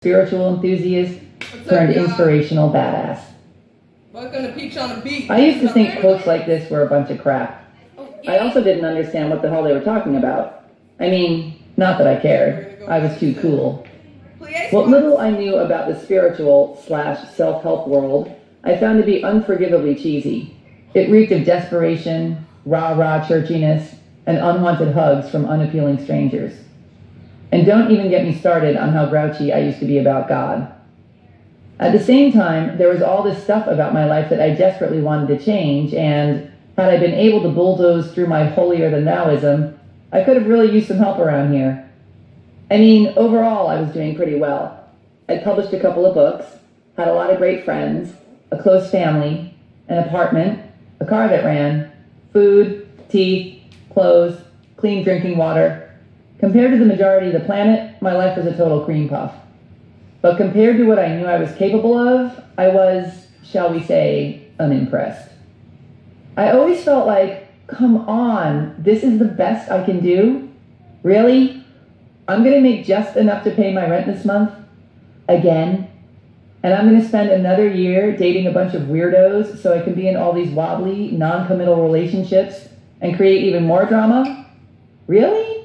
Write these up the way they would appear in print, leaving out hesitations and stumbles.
spiritual enthusiast turned inspirational badass. Welcome to Peach on the Beach. I used to think quotes like this were a bunch of crap. I also didn't understand what the hell they were talking about. I mean, not that I cared. I was too cool. What little I knew about the spiritual/self-help world, I found to be unforgivably cheesy. It reeked of desperation, rah-rah churchiness, and unwanted hugs from unappealing strangers. And don't even get me started on how grouchy I used to be about God. At the same time, there was all this stuff about my life that I desperately wanted to change, and had I been able to bulldoze through my holier-than-thouism, I could have really used some help around here. I mean, overall, I was doing pretty well. I'd published a couple of books, had a lot of great friends, a close family, an apartment, a car that ran, food, teeth, clothes, clean drinking water. Compared to the majority of the planet, my life was a total cream puff. But compared to what I knew I was capable of, I was, shall we say, unimpressed. I always felt like, come on, this is the best I can do? Really? I'm going to make just enough to pay my rent this month? Again? And I'm going to spend another year dating a bunch of weirdos so I can be in all these wobbly, non-committal relationships and create even more drama? Really?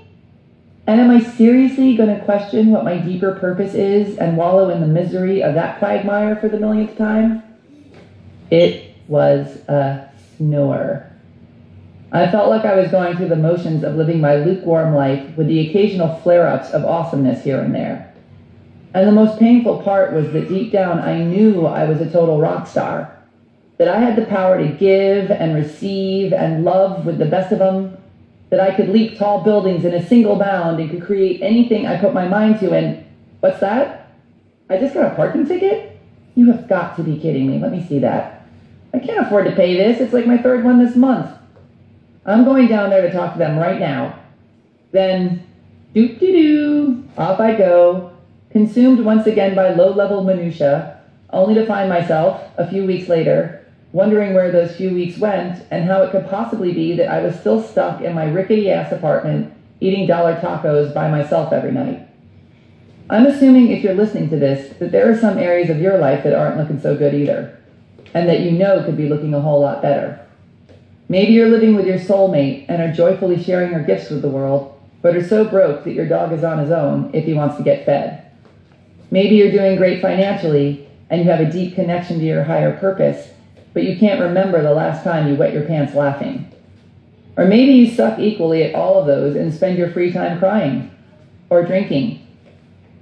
And am I seriously going to question what my deeper purpose is and wallow in the misery of that quagmire for the millionth time? It was a snore. I felt like I was going through the motions of living my lukewarm life with the occasional flare-ups of awesomeness here and there. And the most painful part was that deep down I knew I was a total rock star, that I had the power to give and receive and love with the best of them, that I could leap tall buildings in a single bound and could create anything I put my mind to, and what's that? I just got a parking ticket? You have got to be kidding me. Let me see that. I can't afford to pay this. It's like my third one this month. I'm going down there to talk to them right now. Then, doop-de-doo, off I go, consumed once again by low-level minutia, only to find myself, a few weeks later, wondering where those few weeks went and how it could possibly be that I was still stuck in my rickety-ass apartment eating dollar tacos by myself every night. I'm assuming if you're listening to this that there are some areas of your life that aren't looking so good either, and that you know could be looking a whole lot better. Maybe you're living with your soulmate and are joyfully sharing your gifts with the world, but are so broke that your dog is on his own if he wants to get fed. Maybe you're doing great financially and you have a deep connection to your higher purpose, but you can't remember the last time you wet your pants laughing. Or maybe you suck equally at all of those and spend your free time crying, or drinking,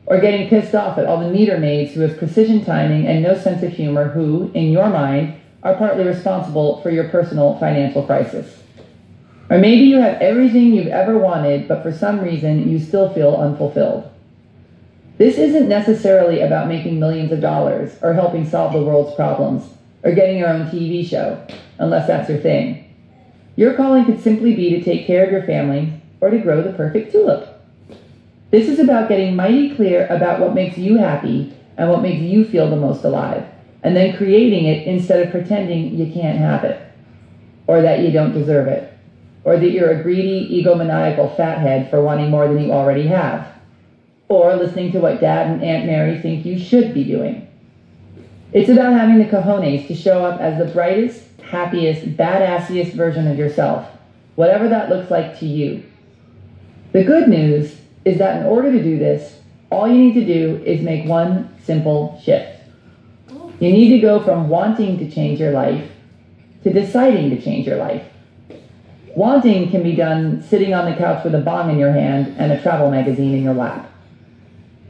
or getting pissed off at all the meter maids who have precision timing and no sense of humor who, in your mind, are partly responsible for your personal financial crisis. Or maybe you have everything you've ever wanted, but for some reason you still feel unfulfilled. This isn't necessarily about making millions of dollars or helping solve the world's problems, or getting your own TV show, unless that's your thing. Your calling could simply be to take care of your family or to grow the perfect tulip. This is about getting mighty clear about what makes you happy and what makes you feel the most alive, and then creating it instead of pretending you can't have it, or that you don't deserve it, or that you're a greedy, egomaniacal fathead for wanting more than you already have, or listening to what Dad and Aunt Mary think you should be doing. It's about having the cojones to show up as the brightest, happiest, badassiest version of yourself, whatever that looks like to you. The good news is that in order to do this, all you need to do is make one simple shift. You need to go from wanting to change your life to deciding to change your life. Wanting can be done sitting on the couch with a bong in your hand and a travel magazine in your lap.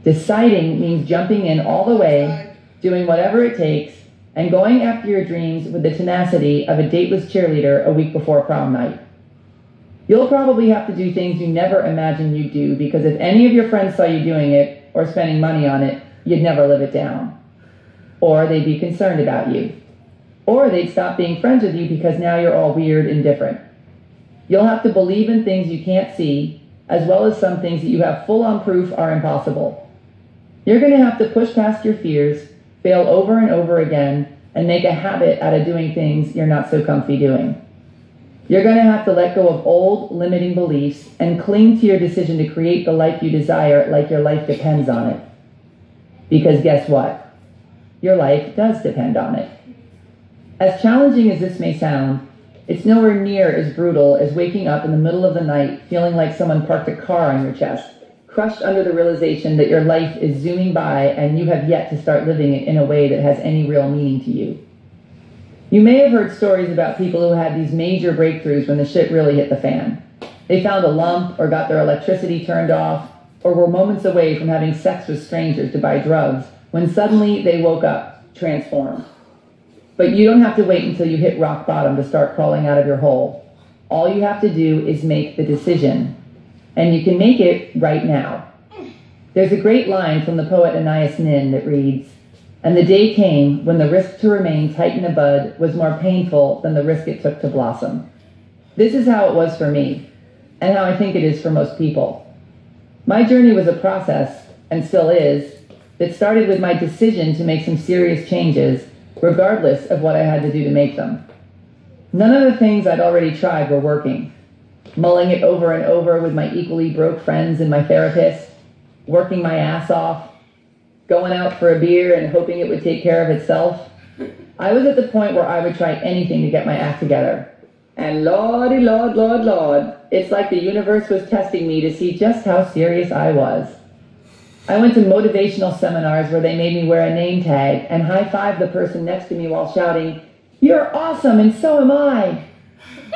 Deciding means jumping in all the way, doing whatever it takes, and going after your dreams with the tenacity of a dateless cheerleader a week before prom night. You'll probably have to do things you never imagined you'd do, because if any of your friends saw you doing it or spending money on it, you'd never live it down. Or they'd be concerned about you. Or they'd stop being friends with you because now you're all weird and different. You'll have to believe in things you can't see, as well as some things that you have full-on proof are impossible. You're going to have to push past your fears, fail over and over again, and make a habit out of doing things you're not so comfy doing. You're going to have to let go of old, limiting beliefs and cling to your decision to create the life you desire like your life depends on it. Because guess what? Your life does depend on it. As challenging as this may sound, it's nowhere near as brutal as waking up in the middle of the night feeling like someone parked a car on your chest, crushed under the realization that your life is zooming by and you have yet to start living it in a way that has any real meaning to you. You may have heard stories about people who had these major breakthroughs when the shit really hit the fan. They found a lump or got their electricity turned off or were moments away from having sex with strangers to buy drugs when suddenly they woke up, transformed. But you don't have to wait until you hit rock bottom to start crawling out of your hole. All you have to do is make the decision. And you can make it right now. There's a great line from the poet Anais Nin that reads, "And the day came when the risk to remain tight in a bud was more painful than the risk it took to blossom." This is how it was for me, and how I think it is for most people. My journey was a process, and still is, that started with my decision to make some serious changes, regardless of what I had to do to make them. None of the things I'd already tried were working. Mulling it over and over with my equally broke friends and my therapist, working my ass off, going out for a beer and hoping it would take care of itself. I was at the point where I would try anything to get my act together. And lordy, lord, lord, lord, it's like the universe was testing me to see just how serious I was. I went to motivational seminars where they made me wear a name tag and high-five the person next to me while shouting, "You're awesome and so am I."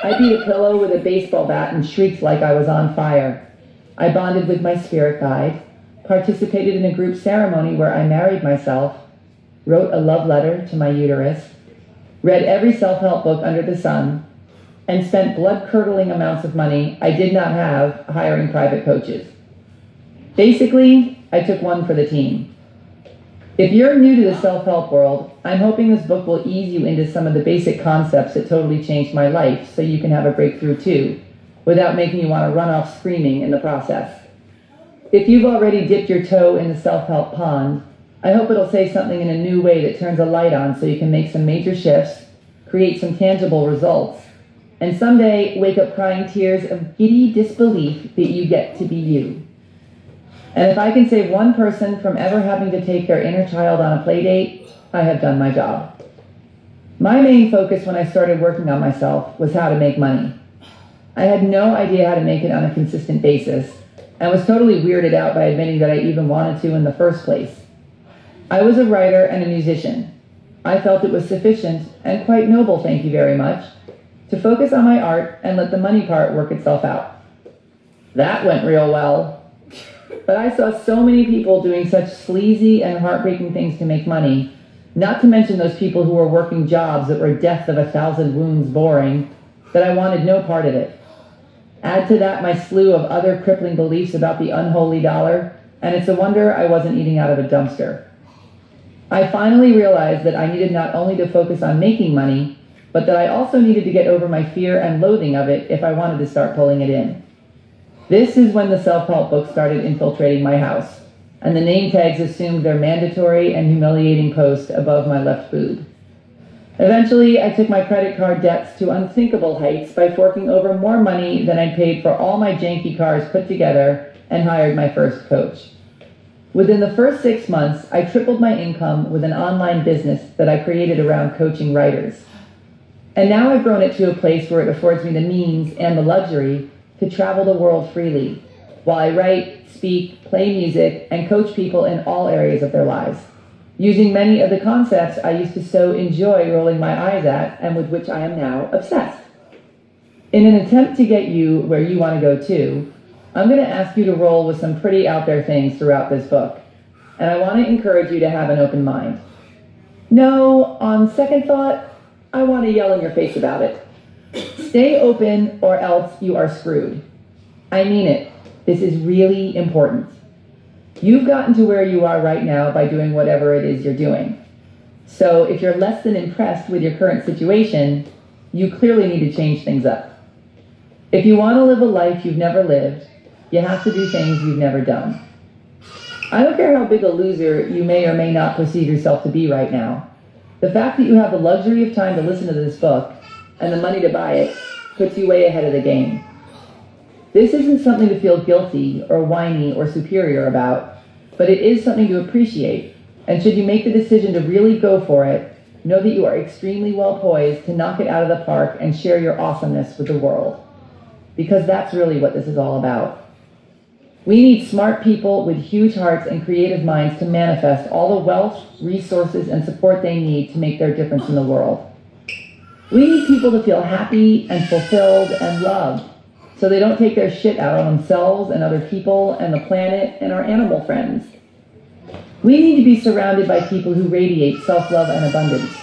I beat a pillow with a baseball bat and shrieked like I was on fire. I bonded with my spirit guide, participated in a group ceremony where I married myself, wrote a love letter to my uterus, read every self-help book under the sun, and spent blood-curdling amounts of money I did not have hiring private coaches. Basically, I took one for the team. If you're new to the self-help world, I'm hoping this book will ease you into some of the basic concepts that totally changed my life so you can have a breakthrough too, without making you want to run off screaming in the process. If you've already dipped your toe in the self-help pond, I hope it'll say something in a new way that turns a light on so you can make some major shifts, create some tangible results, and someday wake up crying tears of giddy disbelief that you get to be you. And if I can save one person from ever having to take their inner child on a play date, I have done my job. My main focus when I started working on myself was how to make money. I had no idea how to make it on a consistent basis, and was totally weirded out by admitting that I even wanted to in the first place. I was a writer and a musician. I felt it was sufficient, and quite noble, thank you very much, to focus on my art and let the money part work itself out. That went real well. But I saw so many people doing such sleazy and heartbreaking things to make money, not to mention those people who were working jobs that were death of 1,000 wounds boring, that I wanted no part of it. Add to that my slew of other crippling beliefs about the unholy dollar, and it's a wonder I wasn't eating out of a dumpster. I finally realized that I needed not only to focus on making money, but that I also needed to get over my fear and loathing of it if I wanted to start pulling it in. This is when the self-help books started infiltrating my house, and the name tags assumed their mandatory and humiliating post above my left boob. Eventually, I took my credit card debts to unthinkable heights by forking over more money than I'd paid for all my janky cars put together and hired my first coach. Within the first 6 months, I tripled my income with an online business that I created around coaching writers. And now I've grown it to a place where it affords me the means and the luxury to travel the world freely, while I write, speak, play music, and coach people in all areas of their lives, using many of the concepts I used to so enjoy rolling my eyes at and with which I am now obsessed. In an attempt to get you where you want to go too, I'm going to ask you to roll with some pretty out there things throughout this book, and I want to encourage you to have an open mind. No, on second thought, I want to yell in your face about it. Stay open or else you are screwed. I mean it. This is really important. You've gotten to where you are right now by doing whatever it is you're doing. So if you're less than impressed with your current situation, you clearly need to change things up. If you want to live a life you've never lived, you have to do things you've never done. I don't care how big a loser you may or may not perceive yourself to be right now. The fact that you have the luxury of time to listen to this book and the money to buy it puts you way ahead of the game. This isn't something to feel guilty or whiny or superior about, but it is something to appreciate And should you make the decision to really go for it, know that you are extremely well poised to knock it out of the park and share your awesomeness with the world. Because that's really what this is all about. We need smart people with huge hearts and creative minds to manifest all the wealth, resources, and support they need to make their difference in the world. We need people to feel happy and fulfilled and loved, so they don't take their shit out on themselves and other people and the planet and our animal friends. We need to be surrounded by people who radiate self-love and abundance,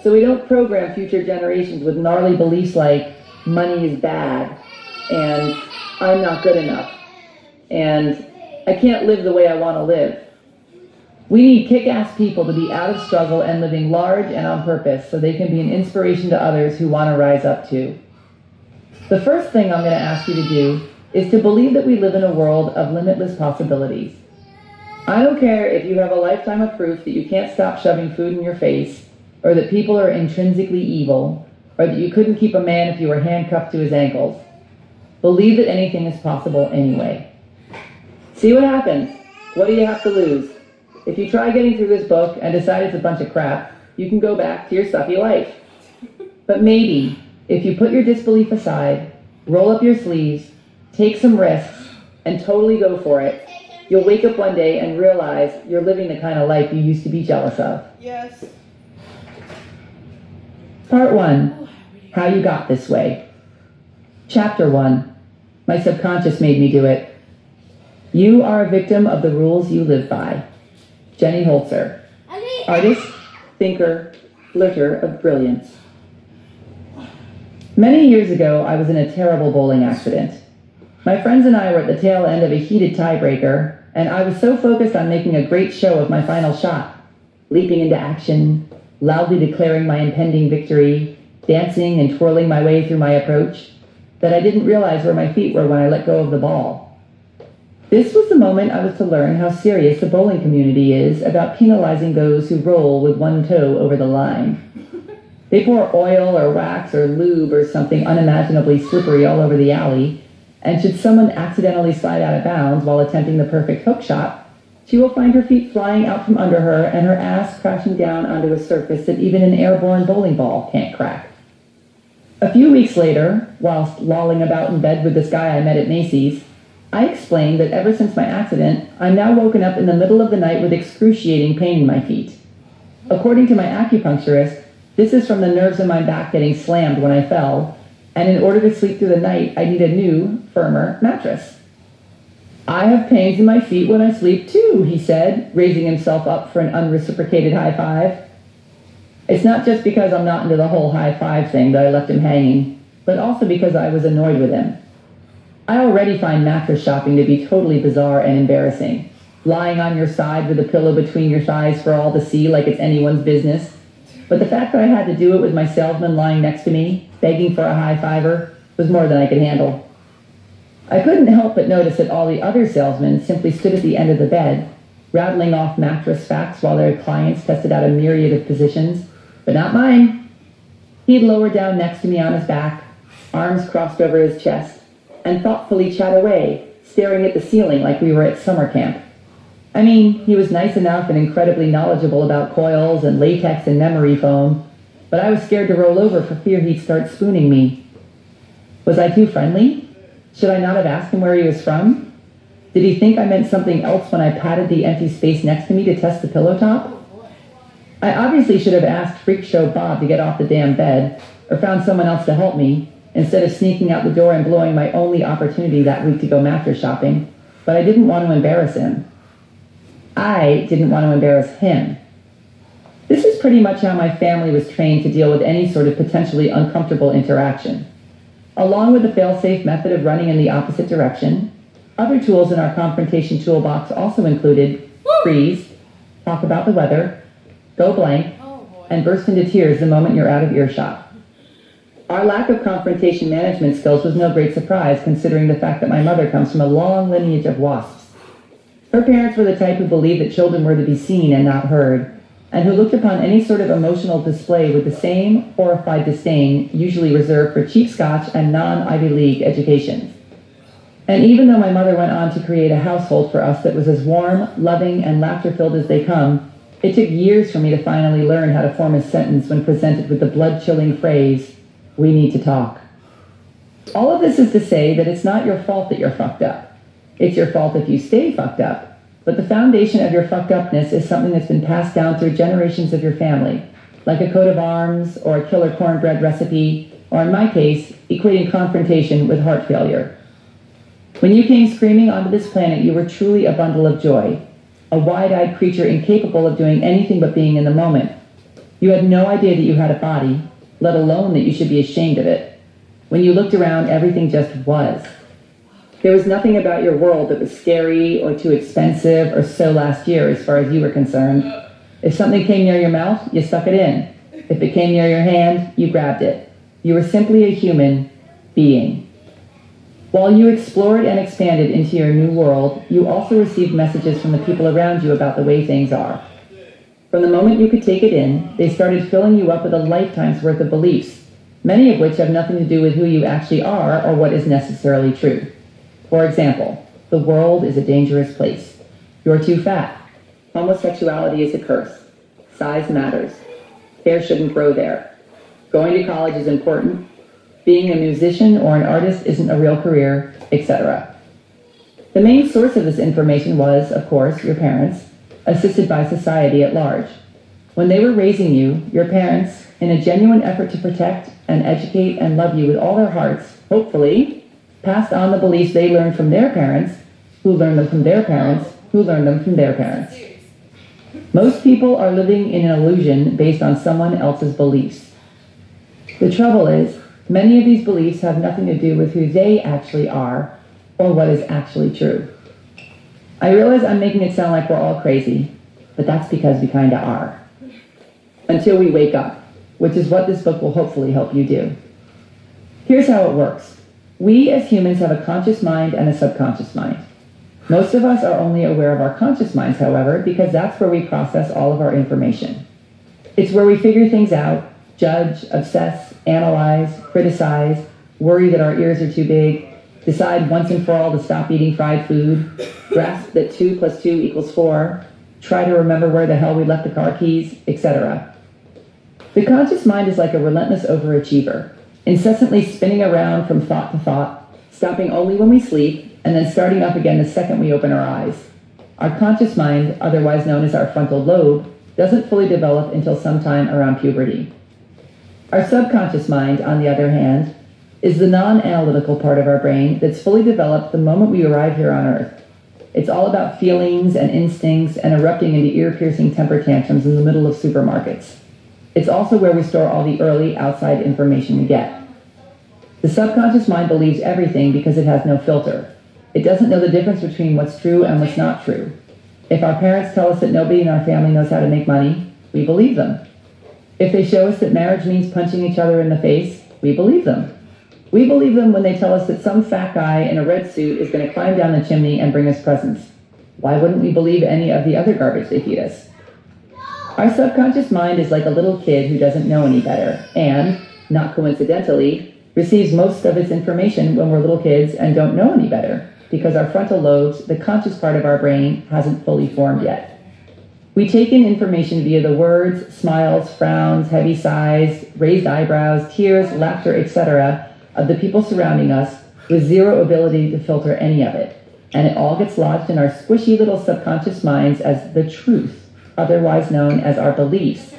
so we don't program future generations with gnarly beliefs like money is bad, and I'm not good enough, and I can't live the way I want to live. We need kick-ass people to be out of struggle and living large and on purpose so they can be an inspiration to others who want to rise up too. The first thing I'm going to ask you to do is to believe that we live in a world of limitless possibilities. I don't care if you have a lifetime of proof that you can't stop shoving food in your face, or that people are intrinsically evil, or that you couldn't keep a man if you were handcuffed to his ankles. Believe that anything is possible anyway. See what happens. What do you have to lose? If you try getting through this book and decide it's a bunch of crap, you can go back to your sucky life. But maybe, if you put your disbelief aside, roll up your sleeves, take some risks, and totally go for it, you'll wake up one day and realize you're living the kind of life you used to be jealous of. Yes. Part 1. How you got this way. Chapter 1. My subconscious made me do it. You are a victim of the rules you live by. Jenny Holzer. Artist, thinker, flirter of brilliance. Many years ago, I was in a terrible bowling accident. My friends and I were at the tail end of a heated tiebreaker, and I was so focused on making a great show of my final shot, leaping into action, loudly declaring my impending victory, dancing and twirling my way through my approach, that I didn't realize where my feet were when I let go of the ball. This was the moment I was to learn how serious the bowling community is about penalizing those who roll with one toe over the line. They pour oil or wax or lube or something unimaginably slippery all over the alley, and should someone accidentally slide out of bounds while attempting the perfect hook shot, she will find her feet flying out from under her and her ass crashing down onto a surface that even an airborne bowling ball can't crack. A few weeks later, whilst lolling about in bed with this guy I met at Macy's, I explained that ever since my accident, I'm now woken up in the middle of the night with excruciating pain in my feet. According to my acupuncturist, this is from the nerves in my back getting slammed when I fell, and in order to sleep through the night, I need a new, firmer mattress. I have pains in my feet when I sleep too, he said, raising himself up for an unreciprocated high five. It's not just because I'm not into the whole high five thing that I left him hanging, but also because I was annoyed with him. I already find mattress shopping to be totally bizarre and embarrassing. Lying on your side with a pillow between your thighs for all to see like it's anyone's business. But the fact that I had to do it with my salesman lying next to me, begging for a high fiver, was more than I could handle. I couldn't help but notice that all the other salesmen simply stood at the end of the bed, rattling off mattress facts while their clients tested out a myriad of positions, but not mine. He'd lower down next to me on his back, arms crossed over his chest, and thoughtfully chat away, staring at the ceiling like we were at summer camp. I mean, he was nice enough and incredibly knowledgeable about coils and latex and memory foam, but I was scared to roll over for fear he'd start spooning me. Was I too friendly? Should I not have asked him where he was from? Did he think I meant something else when I patted the empty space next to me to test the pillow top? I obviously should have asked Freak Show Bob to get off the damn bed, or found someone else to help me, instead of sneaking out the door and blowing my only opportunity that week to go mattress shopping, but I didn't want to embarrass him. I didn't want to embarrass him. This is pretty much how my family was trained to deal with any sort of potentially uncomfortable interaction. Along with the fail-safe method of running in the opposite direction, other tools in our confrontation toolbox also included freeze, talk about the weather, go blank, and burst into tears the moment you're out of earshot. Our lack of confrontation management skills was no great surprise, considering the fact that my mother comes from a long lineage of wasps. Her parents were the type who believed that children were to be seen and not heard, and who looked upon any sort of emotional display with the same horrified disdain usually reserved for cheap scotch and non-Ivy League educations. And even though my mother went on to create a household for us that was as warm, loving, and laughter-filled as they come, It took years for me to finally learn how to form a sentence when presented with the blood-chilling phrase, "We need to talk." All of this is to say that it's not your fault that you're fucked up. It's your fault if you stay fucked up. But the foundation of your fucked upness is something that's been passed down through generations of your family, like a coat of arms or a killer cornbread recipe, or in my case, equating confrontation with heart failure. When you came screaming onto this planet, you were truly a bundle of joy, a wide-eyed creature incapable of doing anything but being in the moment. You had no idea that you had a body, let alone that you should be ashamed of it. When you looked around, everything just was. There was nothing about your world that was scary or too expensive or so last year as far as you were concerned. If something came near your mouth, you stuck it in. If it came near your hand, you grabbed it. You were simply a human being. While you explored and expanded into your new world, you also received messages from the people around you about the way things are. From the moment you could take it in, they started filling you up with a lifetime's worth of beliefs, many of which have nothing to do with who you actually are or what is necessarily true. For example, the world is a dangerous place. You're too fat. Homosexuality is a curse. Size matters. Hair shouldn't grow there. Going to college is important. Being a musician or an artist isn't a real career, etc. The main source of this information was, of course, your parents, assisted by society at large. When they were raising you, your parents, in a genuine effort to protect and educate and love you with all their hearts, hopefully, passed on the beliefs they learned from their parents, who learned them from their parents, who learned them from their parents. Most people are living in an illusion based on someone else's beliefs. The trouble is, many of these beliefs have nothing to do with who they actually are or what is actually true. I realize I'm making it sound like we're all crazy, but that's because we kinda are. Until we wake up, which is what this book will hopefully help you do. Here's how it works. We as humans have a conscious mind and a subconscious mind. Most of us are only aware of our conscious minds, however, because that's where we process all of our information. It's where we figure things out, judge, obsess, analyze, criticize, worry that our ears are too big, decide once and for all to stop eating fried food, grasp that 2 + 2 = 4, try to remember where the hell we left the car keys, etc. The conscious mind is like a relentless overachiever, incessantly spinning around from thought to thought, stopping only when we sleep, and then starting up again the second we open our eyes. Our conscious mind, otherwise known as our frontal lobe, doesn't fully develop until sometime around puberty. Our subconscious mind, on the other hand, is the non-analytical part of our brain that's fully developed the moment we arrive here on Earth. It's all about feelings and instincts and erupting into ear-piercing temper tantrums in the middle of supermarkets. It's also where we store all the early outside information we get. The subconscious mind believes everything because it has no filter. It doesn't know the difference between what's true and what's not true. If our parents tell us that nobody in our family knows how to make money, we believe them. If they show us that marriage means punching each other in the face, we believe them. We believe them when they tell us that some fat guy in a red suit is going to climb down the chimney and bring us presents. Why wouldn't we believe any of the other garbage they feed us? Our subconscious mind is like a little kid who doesn't know any better and, not coincidentally, receives most of its information when we're little kids and don't know any better, because our frontal lobes, the conscious part of our brain, hasn't fully formed yet. We take in information via the words, smiles, frowns, heavy sighs, raised eyebrows, tears, laughter, etc. of the people surrounding us with zero ability to filter any of it. And it all gets lodged in our squishy little subconscious minds as the truth, otherwise known as our beliefs,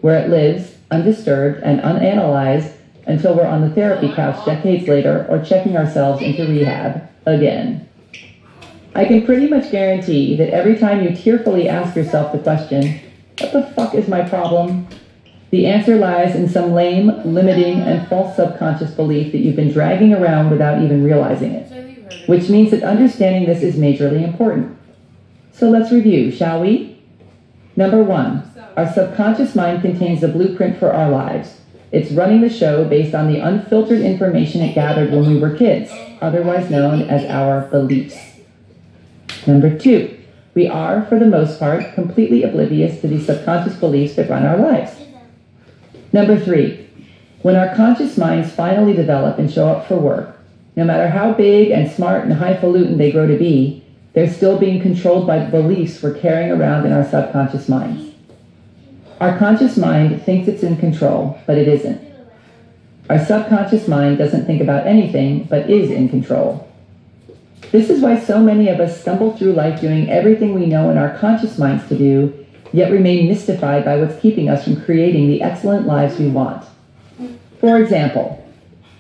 where it lives, undisturbed and unanalyzed, until we're on the therapy couch decades later or checking ourselves into rehab again. I can pretty much guarantee that every time you tearfully ask yourself the question, what the fuck is my problem? The answer lies in some lame, limiting, and false subconscious belief that you've been dragging around without even realizing it, which means that understanding this is majorly important. So let's review, shall we? Number 1, our subconscious mind contains the blueprint for our lives. It's running the show based on the unfiltered information it gathered when we were kids, otherwise known as our beliefs. Number 2, we are, for the most part, completely oblivious to the subconscious beliefs that run our lives. Number 3, when our conscious minds finally develop and show up for work, no matter how big and smart and highfalutin they grow to be, they're still being controlled by the beliefs we're carrying around in our subconscious minds. Our conscious mind thinks it's in control, but it isn't. Our subconscious mind doesn't think about anything, but is in control. This is why so many of us stumble through life doing everything we know in our conscious minds to do, yet remain mystified by what's keeping us from creating the excellent lives we want. For example,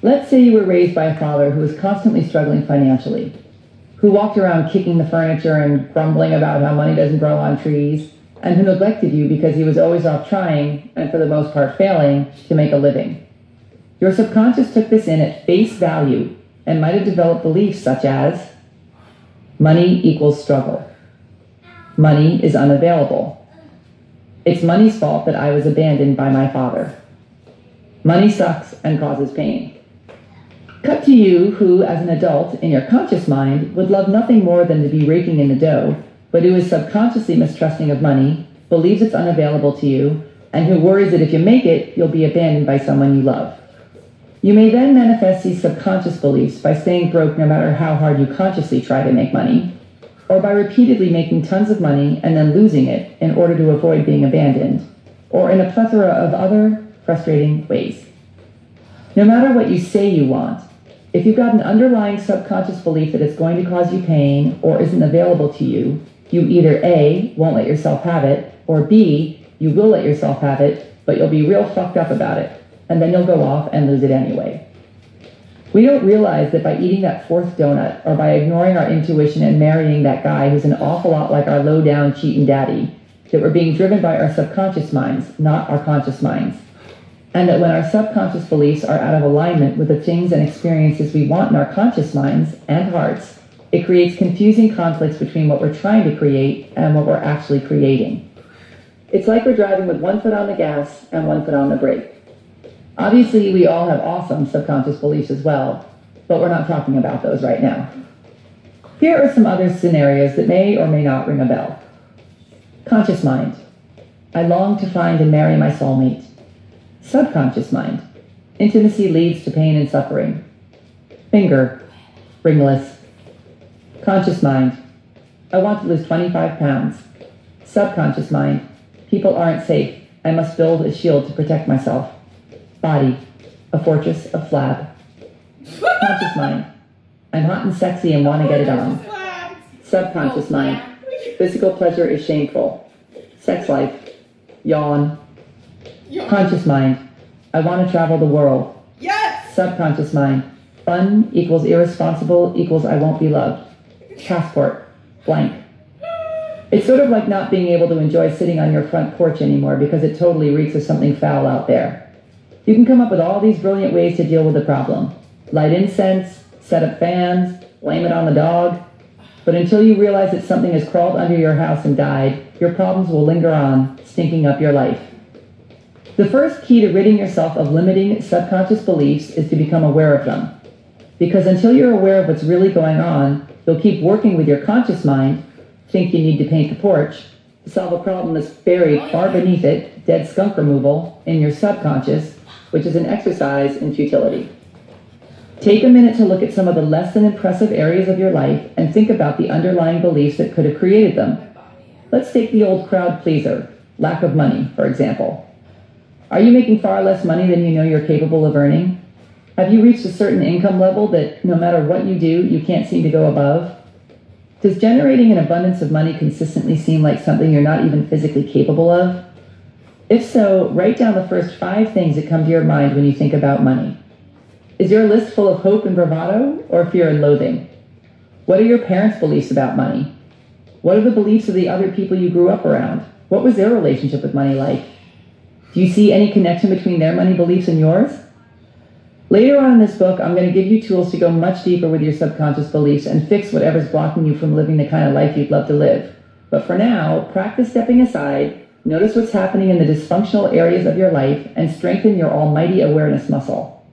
let's say you were raised by a father who was constantly struggling financially, who walked around kicking the furniture and grumbling about how money doesn't grow on trees, and who neglected you because he was always off trying, and for the most part failing, to make a living. Your subconscious took this in at face value and might have developed beliefs such as, money equals struggle. Money is unavailable. It's money's fault that I was abandoned by my father. Money sucks and causes pain. Cut to you who, as an adult, in your conscious mind, would love nothing more than to be raking in the dough, but who is subconsciously mistrusting of money, believes it's unavailable to you, and who worries that if you make it, you'll be abandoned by someone you love. You may then manifest these subconscious beliefs by staying broke no matter how hard you consciously try to make money, or by repeatedly making tons of money and then losing it in order to avoid being abandoned, or in a plethora of other frustrating ways. No matter what you say you want, if you've got an underlying subconscious belief that it's going to cause you pain or isn't available to you, you either A, won't let yourself have it, or B, you will let yourself have it, but you'll be real fucked up about it, and then you'll go off and lose it anyway. We don't realize that by eating that fourth donut, or by ignoring our intuition and marrying that guy who's an awful lot like our low-down cheating daddy, that we're being driven by our subconscious minds, not our conscious minds. And that when our subconscious beliefs are out of alignment with the things and experiences we want in our conscious minds and hearts, it creates confusing conflicts between what we're trying to create and what we're actually creating. It's like we're driving with one foot on the gas and one foot on the brake. Obviously, we all have awesome subconscious beliefs as well, but we're not talking about those right now. Here are some other scenarios that may or may not ring a bell. Conscious mind. I long to find and marry my soulmate. Subconscious mind. Intimacy leads to pain and suffering. Finger. Ringless. Conscious mind. I want to lose 25 pounds. Subconscious mind. People aren't safe. I must build a shield to protect myself. Body. A fortress of flab. Conscious mind. I'm hot and sexy and want to get it on. Subconscious mind. Physical pleasure is shameful. Sex life. Yawn. Conscious mind. I want to travel the world. Yes! Subconscious mind. Fun equals irresponsible equals I won't be loved. Passport. Blank. It's sort of like not being able to enjoy sitting on your front porch anymore because it totally reeks of something foul out there. You can come up with all these brilliant ways to deal with the problem. Light incense, set up fans, blame it on the dog. But until you realize that something has crawled under your house and died, your problems will linger on, stinking up your life. The first key to ridding yourself of limiting subconscious beliefs is to become aware of them. Because until you're aware of what's really going on, you'll keep working with your conscious mind, think you need to paint the porch, to solve a problem that's buried far beneath it, dead skunk removal, in your subconscious, which is an exercise in futility. Take a minute to look at some of the less than impressive areas of your life and think about the underlying beliefs that could have created them. Let's take the old crowd pleaser, lack of money, for example. Are you making far less money than you know you're capable of earning? Have you reached a certain income level that no matter what you do, you can't seem to go above? Does generating an abundance of money consistently seem like something you're not even physically capable of? If so, write down the first 5 things that come to your mind when you think about money. Is your list full of hope and bravado, or fear and loathing? What are your parents' beliefs about money? What are the beliefs of the other people you grew up around? What was their relationship with money like? Do you see any connection between their money beliefs and yours? Later on in this book, I'm going to give you tools to go much deeper with your subconscious beliefs and fix whatever's blocking you from living the kind of life you'd love to live. But for now, practice stepping aside, notice what's happening in the dysfunctional areas of your life, and strengthen your almighty awareness muscle.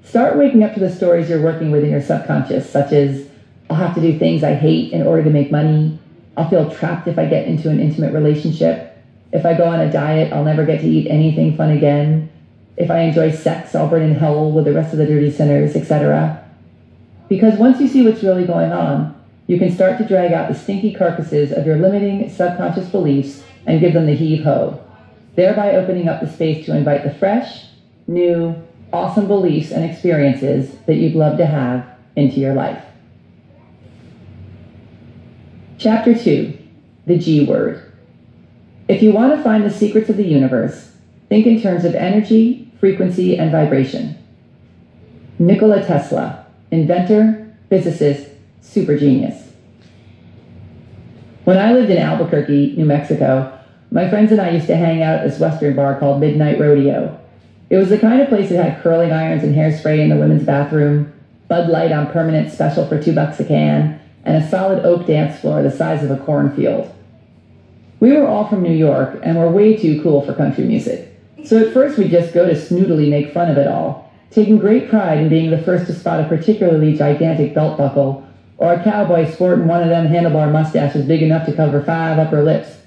Start waking up to the stories you're working with in your subconscious, such as, I'll have to do things I hate in order to make money. I'll feel trapped if I get into an intimate relationship. If I go on a diet, I'll never get to eat anything fun again. If I enjoy sex, I'll burn in hell with the rest of the dirty sinners, etc. Because once you see what's really going on, you can start to drag out the stinky carcasses of your limiting subconscious beliefs and give them the heave-ho. thereby opening up the space to invite the fresh, new, awesome beliefs and experiences that you'd love to have into your life. Chapter 2, the G word. If you want to find the secrets of the universe, think in terms of energy, frequency, and vibration. Nikola Tesla, inventor, physicist, super genius. When I lived in Albuquerque, New Mexico, my friends and I used to hang out at this Western bar called Midnight Rodeo. It was the kind of place that had curling irons and hairspray in the women's bathroom, Bud Light on permanent special for $2 a can, and a solid oak dance floor the size of a cornfield. We were all from New York and were way too cool for country music. So at first we'd just go to snootily make fun of it all, taking great pride in being the first to spot a particularly gigantic belt buckle, or a cowboy sporting one of them handlebar mustaches big enough to cover 5 upper lips.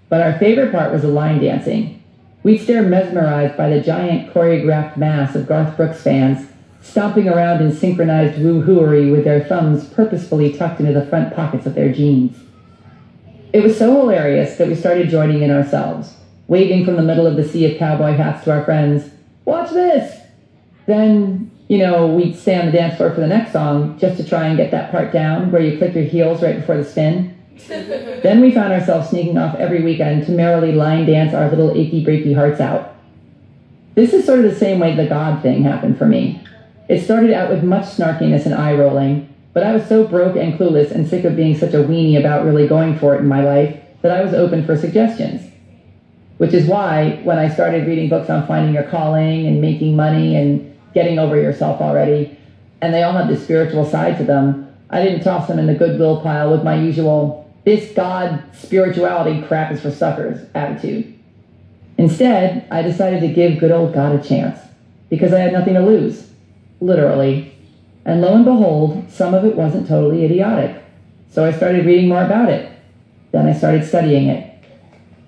But our favorite part was the line dancing. We'd stare mesmerized by the giant choreographed mass of Garth Brooks fans, stomping around in synchronized woo-hooery with their thumbs purposefully tucked into the front pockets of their jeans. It was so hilarious that we started joining in ourselves, waving from the middle of the sea of cowboy hats to our friends, "Watch this!" Then, we'd stay on the dance floor for the next song just to try and get that part down where you click your heels right before the spin. Then we found ourselves sneaking off every weekend to merrily line dance our little achy breaky hearts out. This is sort of the same way the God thing happened for me. It started out with much snarkiness and eye rolling, but I was so broke and clueless and sick of being such a weenie about really going for it in my life that I was open for suggestions. Which is why, when I started reading books on finding your calling and making money and getting over yourself already, and they all had this spiritual side to them, I didn't toss them in the goodwill pile with my usual, "this God spirituality crap is for suckers" attitude. Instead, I decided to give good old God a chance, because I had nothing to lose, literally. And lo and behold, some of it wasn't totally idiotic. So I started reading more about it. Then I started studying it.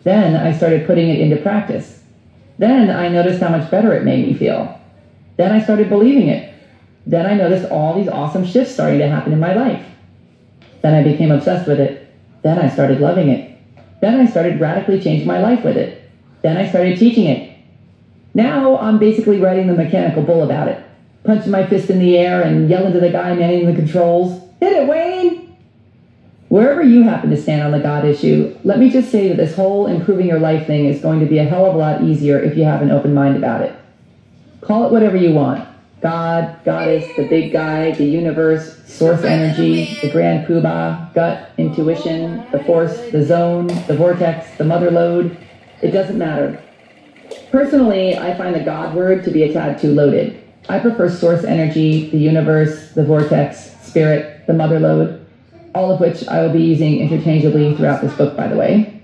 Then I started putting it into practice. Then I noticed how much better it made me feel. Then I started believing it. Then I noticed all these awesome shifts starting to happen in my life. Then I became obsessed with it. Then I started loving it. Then I started radically changing my life with it. Then I started teaching it. Now I'm basically writing the mechanical bull about it, punching my fist in the air and yelling to the guy manning the controls, "Hit it, Wayne!" Wherever you happen to stand on the God issue, let me just say that this whole improving your life thing is going to be a hell of a lot easier if you have an open mind about it. Call it whatever you want. God, Goddess, the big guy, the universe, source energy, the grand poobah, gut, intuition, the force, the zone, the vortex, the mother lode. It doesn't matter. Personally, I find the God word to be a tad too loaded. I prefer source energy, the universe, the vortex, spirit, the mother lode, all of which I will be using interchangeably throughout this book, by the way.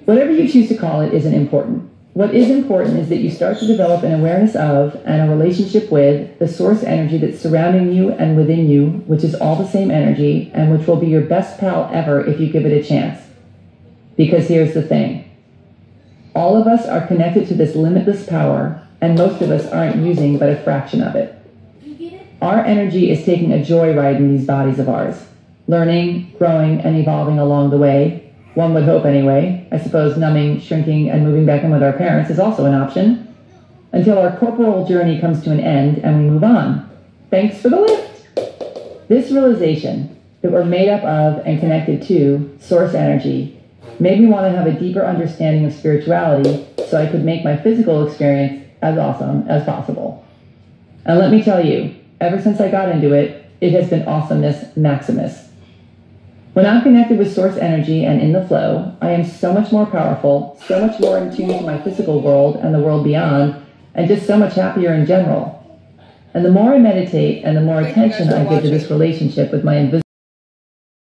Whatever you choose to call it isn't important. What is important is that you start to develop an awareness of and a relationship with the source energy that's surrounding you and within you, which is all the same energy and which will be your best pal ever if you give it a chance. Because here's the thing. All of us are connected to this limitless power, and most of us aren't using but a fraction of it. Our energy is taking a joyride in these bodies of ours, learning, growing, and evolving along the way. One would hope anyway. I suppose numbing, shrinking, and moving back in with our parents is also an option, until our corporal journey comes to an end and we move on. Thanks for the lift! This realization that we're made up of and connected to source energy made me want to have a deeper understanding of spirituality so I could make my physical experience as awesome as possible. And let me tell you, ever since I got into it, it has been awesomeness maximus. When I'm connected with source energy and in the flow, I am so much more powerful, so much more in tune to my physical world and the world beyond, and just so much happier in general. And the more I meditate and the more attention I give to this relationship with my invisible